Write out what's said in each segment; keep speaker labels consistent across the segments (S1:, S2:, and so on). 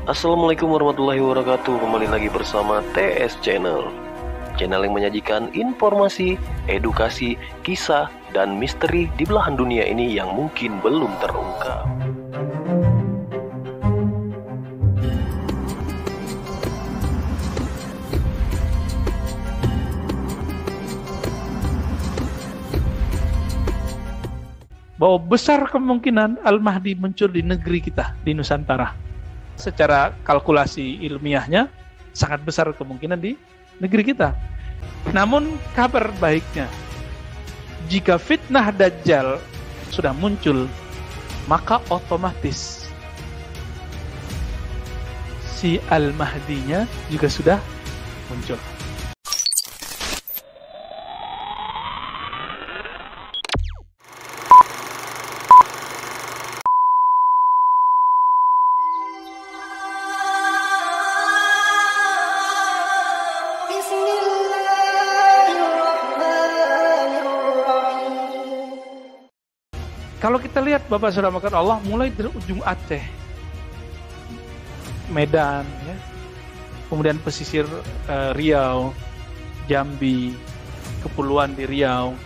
S1: Assalamualaikum warahmatullahi wabarakatuh. Kembali lagi bersama TS Channel, channel yang menyajikan informasi, edukasi, kisah, dan misteri di belahan dunia ini yang mungkin belum terungkap.
S2: Bahwa besar kemungkinan Al-Mahdi muncul di negeri kita, di Nusantara. Secara kalkulasi ilmiahnya, sangat besar kemungkinan di negeri kita. Namun kabar baiknya, jika fitnah Dajjal sudah muncul, maka otomatis si Al-Mahdinya juga sudah muncul. Kalau kita lihat Bapak Saudara makan Allah, mulai dari ujung Aceh, Medan, ya, kemudian pesisir Riau, Jambi, kepulauan di Riau,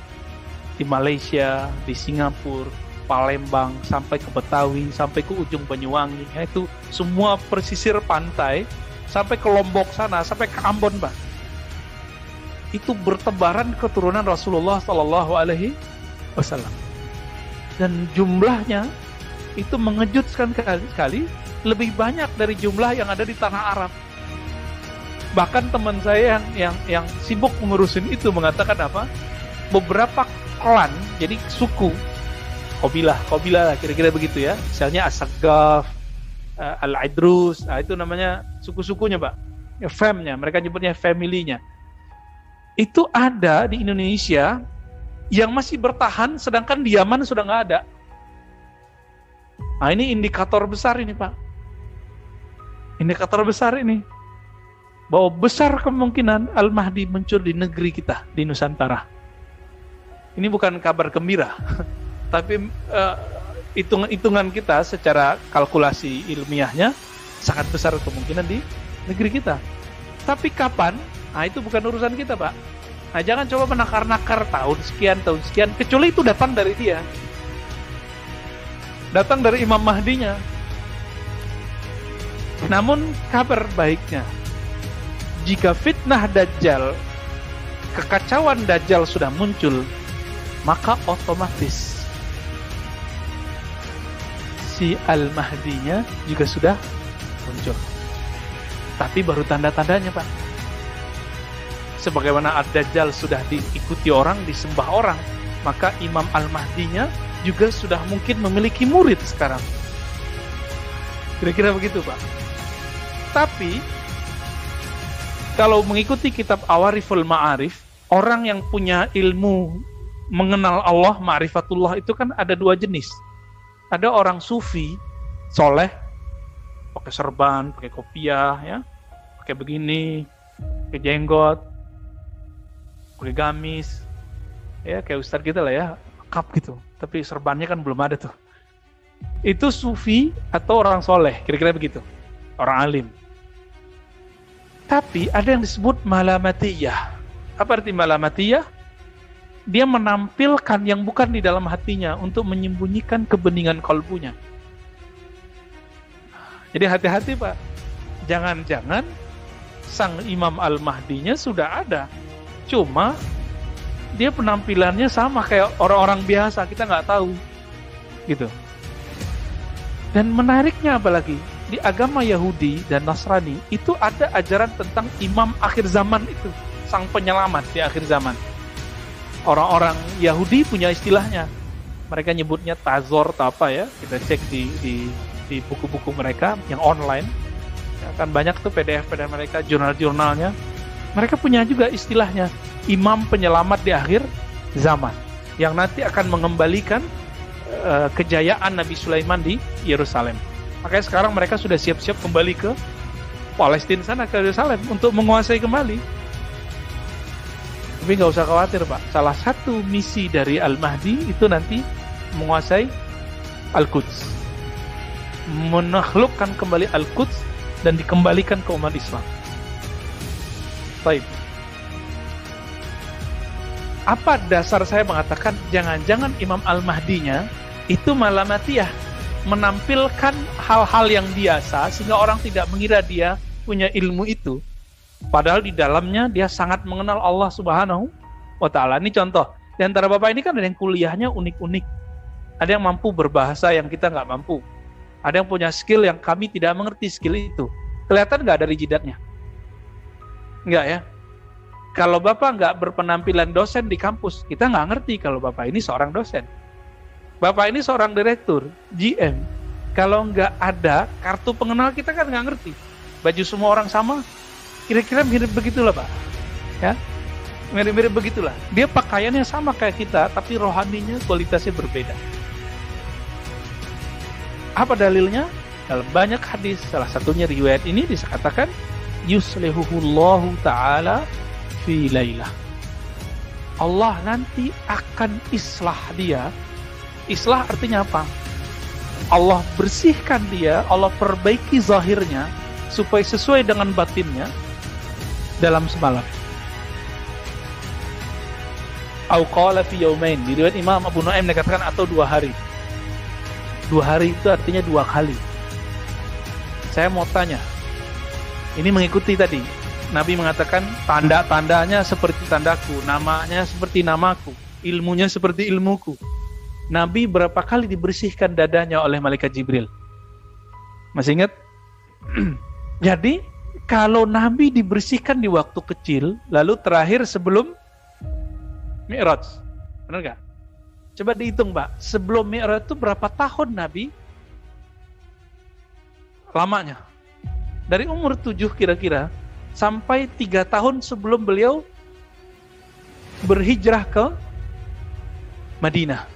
S2: di Malaysia, di Singapura, Palembang, sampai ke Betawi, sampai ke ujung Banyuwangi, ya, itu semua pesisir pantai, sampai ke Lombok sana, sampai ke Ambon, Pak. Itu bertebaran keturunan Rasulullah Sallallahu Alaihi Wasallam. Dan jumlahnya itu mengejutkan sekali, lebih banyak dari jumlah yang ada di tanah Arab. Bahkan teman saya yang sibuk mengurusin itu mengatakan apa? Beberapa klan, jadi suku, kabilah kira-kira begitu ya. Misalnya As-Saggaf, Al-Idrus, itu namanya suku-sukunya, Pak. Ya, famnya, mereka nyebutnya family-nya. Itu ada di Indonesia yang masih bertahan, sedangkan di Yaman sudah nggak ada. Nah, ini indikator besar ini, Pak. Indikator besar ini. Bahwa besar kemungkinan Al-Mahdi muncul di negeri kita, di Nusantara. Ini bukan kabar gembira, tapi hitungan kita secara kalkulasi ilmiahnya sangat besar kemungkinan di negeri kita. Tapi kapan? Nah, itu bukan urusan kita, Pak. Nah, jangan coba menakar-nakar tahun sekian, kecuali itu datang dari dia. Datang dari Imam Mahdinya. Namun kabar baiknya, jika fitnah Dajjal, kekacauan Dajjal sudah muncul, maka otomatis si Al-Mahdinya juga sudah muncul. Tapi baru tanda-tandanya, Pak. Sebagaimana Ad-Dajjal sudah diikuti orang, disembah orang, maka Imam Al-Mahdinya juga sudah mungkin memiliki murid sekarang. Kira-kira begitu, Pak. Tapi kalau mengikuti kitab Awariful Ma'arif, orang yang punya ilmu mengenal Allah, ma'rifatullah, itu kan ada dua jenis. Ada orang sufi, soleh, pakai serban, pakai kopiah, ya, pakai begini, pakai jenggot, pakai gamis, ya kayak ustadz kita lah ya, kap gitu. Tapi serbannya kan belum ada tuh. Itu sufi atau orang soleh, kira-kira begitu, orang alim. Tapi ada yang disebut malamatiyah. Apa arti malamatiyah? Dia menampilkan yang bukan di dalam hatinya untuk menyembunyikan kebeningan kalbunya. Jadi hati-hati, Pak. Jangan-jangan sang Imam Al-Mahdinya sudah ada. Cuma dia penampilannya sama kayak orang-orang biasa, kita nggak tahu, gitu. Dan menariknya apalagi di agama Yahudi dan Nasrani itu ada ajaran tentang Imam akhir zaman itu, sang penyelamat di akhir zaman. Orang-orang Yahudi punya istilahnya, mereka nyebutnya Tazor atau apa ya? Kita cek di buku-buku mereka yang online, ya, kan banyak tuh PDF mereka, jurnal-jurnalnya. Mereka punya juga istilahnya, imam penyelamat di akhir zaman, yang nanti akan mengembalikan kejayaan Nabi Sulaiman di Yerusalem. Makanya sekarang mereka sudah siap-siap kembali ke Palestina sana, ke Yerusalem, untuk menguasai kembali. Tapi nggak usah khawatir, Pak. Salah satu misi dari Al-Mahdi itu nanti menguasai Al-Quds, menaklukkan kembali Al-Quds dan dikembalikan ke umat Islam. Baik. Apa dasar saya mengatakan jangan-jangan Imam Al-Mahdinya itu malamatiyah, menampilkan hal-hal yang biasa sehingga orang tidak mengira dia punya ilmu itu, padahal di dalamnya dia sangat mengenal Allah Subhanahu wa Ta'ala. Ini contoh, di antara bapak ini kan ada yang kuliahnya unik-unik, ada yang mampu berbahasa yang kita nggak mampu, ada yang punya skill yang kami tidak mengerti skill itu. Kelihatan nggak dari jidatnya? Nggak ya? Kalau bapak nggak berpenampilan dosen di kampus, kita nggak ngerti kalau bapak ini seorang dosen. Bapak ini seorang direktur, GM. Kalau nggak ada kartu pengenal, kita kan nggak ngerti. Baju semua orang sama, kira-kira mirip begitulah Pak. Ya, mirip-mirip begitulah. Dia pakaiannya sama kayak kita, tapi rohaninya kualitasnya berbeda. Apa dalilnya? Dalam banyak hadis, salah satunya riwayat ini dikatakan, yuslihuhullahu ta'ala fi lailah. Allah nanti akan islah dia. Islah artinya apa? Allah bersihkan dia, Allah perbaiki zahirnya supaya sesuai dengan batinnya dalam semalam. Au qala fi yaumain. Di riwayat Imam Abu Nuaim dikatakan atau 2 hari. 2 hari itu artinya 2 kali. Saya mau tanya. Ini mengikuti tadi. Nabi mengatakan tanda-tandanya seperti tandaku, namanya seperti namaku, ilmunya seperti ilmuku. Nabi berapa kali dibersihkan dadanya oleh malaikat Jibril? Masih ingat? Jadi, kalau Nabi dibersihkan di waktu kecil, lalu terakhir sebelum Mi'raj. Benar gak? Coba dihitung, Pak. Sebelum Mi'raj itu berapa tahun Nabi? Lamanya. Dari umur 7 kira-kira, sampai 3 tahun sebelum beliau berhijrah ke Madinah.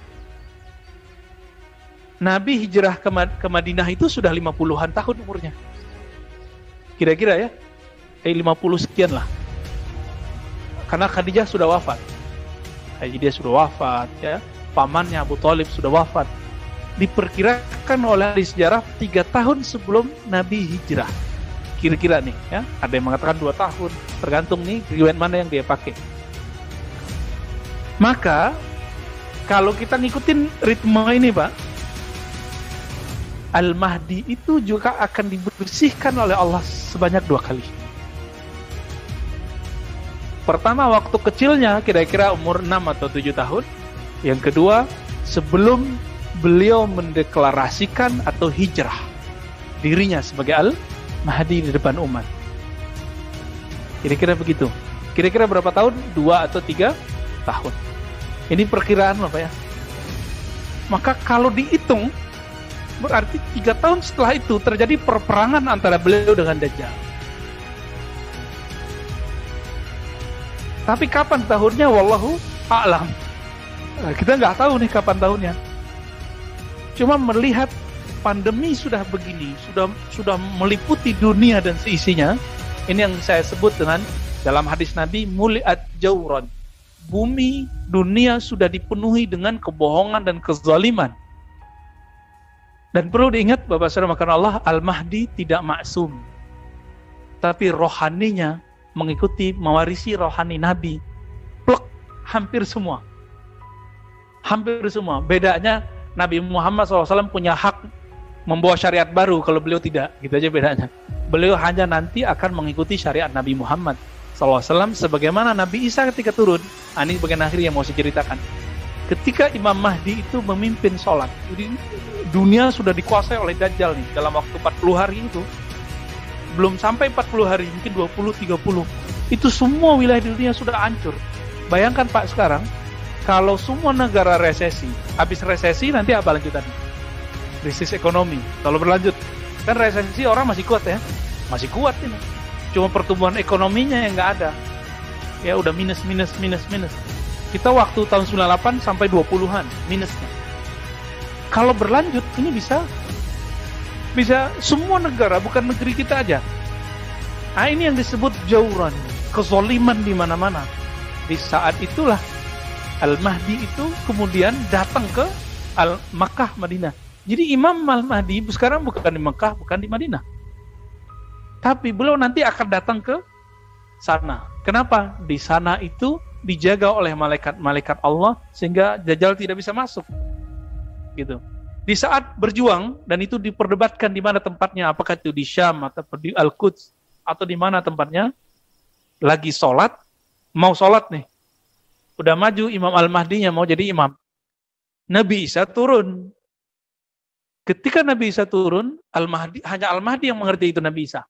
S2: Nabi hijrah ke Madinah itu sudah 50-an tahun umurnya. Kira-kira ya, 50 sekian lah. Karena Khadijah sudah wafat. Khadijah sudah wafat, ya. Pamannya Abu Thalib sudah wafat. Diperkirakan oleh ahli sejarah 3 tahun sebelum Nabi hijrah. Kira-kira nih, ya. Ada yang mengatakan 2 tahun, tergantung nih riwayat mana yang dia pakai. Maka kalau kita ngikutin ritme ini, Pak, Al-Mahdi itu juga akan dibersihkan oleh Allah sebanyak 2 kali. Pertama waktu kecilnya, kira-kira umur 6 atau 7 tahun. Yang kedua, sebelum beliau mendeklarasikan atau hijrah dirinya sebagai Al-Mahdi di depan umat. Kira-kira begitu. Kira-kira berapa tahun? 2 atau 3 tahun. Ini perkiraan Bapak ya. Maka kalau dihitung, berarti 3 tahun setelah itu terjadi perperangan antara beliau dengan Dajjal. Tapi kapan tahunnya? Wallahu a'lam. Kita nggak tahu nih kapan tahunnya. Cuma melihat pandemi sudah begini, sudah meliputi dunia dan seisinya. Ini yang saya sebut dengan dalam hadis Nabi, muliat jauran. Bumi, dunia sudah dipenuhi dengan kebohongan dan kezaliman. Dan perlu diingat Bapak Saudara makan Allah, Al-Mahdi tidak maksum. Tapi rohaninya mengikuti, mewarisi rohani Nabi. Plek, hampir semua. Hampir semua. Bedanya Nabi Muhammad SAW punya hak membawa syariat baru, kalau beliau tidak. Gitu aja bedanya. Beliau hanya nanti akan mengikuti syariat Nabi Muhammad SAW sebagaimana Nabi Isa ketika turun. Ini bagian akhir yang mau saya ceritakan. Ketika Imam Mahdi itu memimpin sholat, jadi dunia sudah dikuasai oleh Dajjal nih dalam waktu 40 hari itu. Belum sampai 40 hari, mungkin 20-30. Itu semua wilayah di dunia sudah hancur. Bayangkan Pak sekarang, kalau semua negara resesi, habis resesi nanti apa lanjutannya? Krisis ekonomi. Kalau berlanjut, kan resesi orang masih kuat ya? Masih kuat ini. Cuma pertumbuhan ekonominya yang nggak ada. Ya udah minus. Kita waktu tahun 98 sampai 20-an minusnya. Kalau berlanjut ini bisa semua negara, bukan negeri kita aja. Nah, ini yang disebut jauran, kezoliman di mana-mana. Di saat itulah Al-Mahdi itu kemudian datang ke Makkah, Madinah. Jadi Imam Al-Mahdi sekarang bukan di Makkah, bukan di Madinah. Tapi beliau nanti akan datang ke sana. Kenapa? Di sana itu dijaga oleh malaikat-malaikat Allah sehingga Dajjal tidak bisa masuk. Gitu. Di saat berjuang, dan itu diperdebatkan di mana tempatnya, apakah itu di Syam atau di Al-Quds atau di mana tempatnya, lagi sholat, mau sholat nih, udah maju Imam Al-Mahdinya mau jadi imam, Nabi Isa turun. Ketika Nabi Isa turun, hanya Al-Mahdi yang mengerti itu Nabi Isa.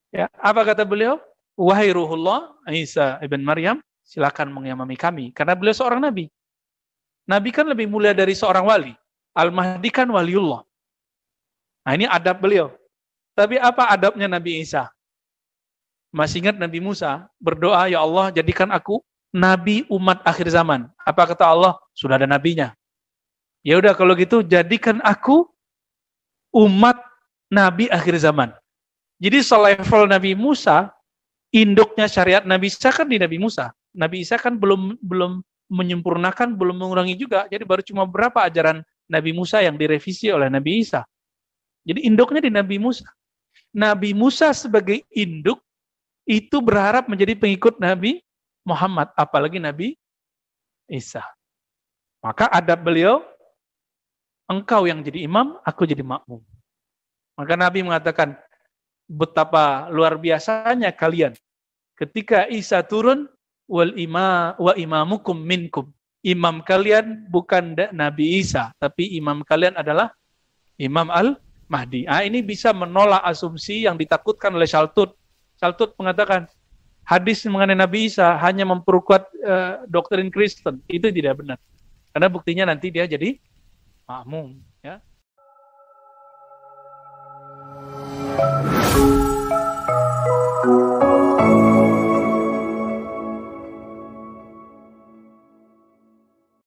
S2: Ya, apa kata beliau? Wahai Ruhullah, Isa ibn Maryam, silakan mengimami kami, karena beliau seorang Nabi. Nabi kan lebih mulia dari seorang wali. Al-Mahdi kan waliullah. Nah, ini adab beliau. Tapi apa adabnya Nabi Isa? Masih ingat Nabi Musa berdoa, ya Allah jadikan aku nabi umat akhir zaman. Apa kata Allah? Sudah ada nabinya. Ya udah kalau gitu jadikan aku umat nabi akhir zaman. Jadi selevel Nabi Musa, induknya syariat Nabi Isa kan di Nabi Musa. Nabi Isa kan belum menyempurnakan, belum mengurangi juga. Jadi baru cuma berapa ajaran Nabi Musa yang direvisi oleh Nabi Isa. Jadi induknya di Nabi Musa. Nabi Musa sebagai induk itu berharap menjadi pengikut Nabi Muhammad, apalagi Nabi Isa. Maka adab beliau, engkau yang jadi imam, aku jadi makmum. Maka Nabi mengatakan, betapa luar biasanya kalian ketika Isa turun, wa imamukum minkum. Imam kalian bukan Nabi Isa, tapi imam kalian adalah Imam Al-Mahdi. Ini bisa menolak asumsi yang ditakutkan oleh Shaltut. Shaltut mengatakan, hadis mengenai Nabi Isa hanya memperkuat doktrin Kristen. Itu tidak benar. Karena buktinya nanti dia jadi makmum.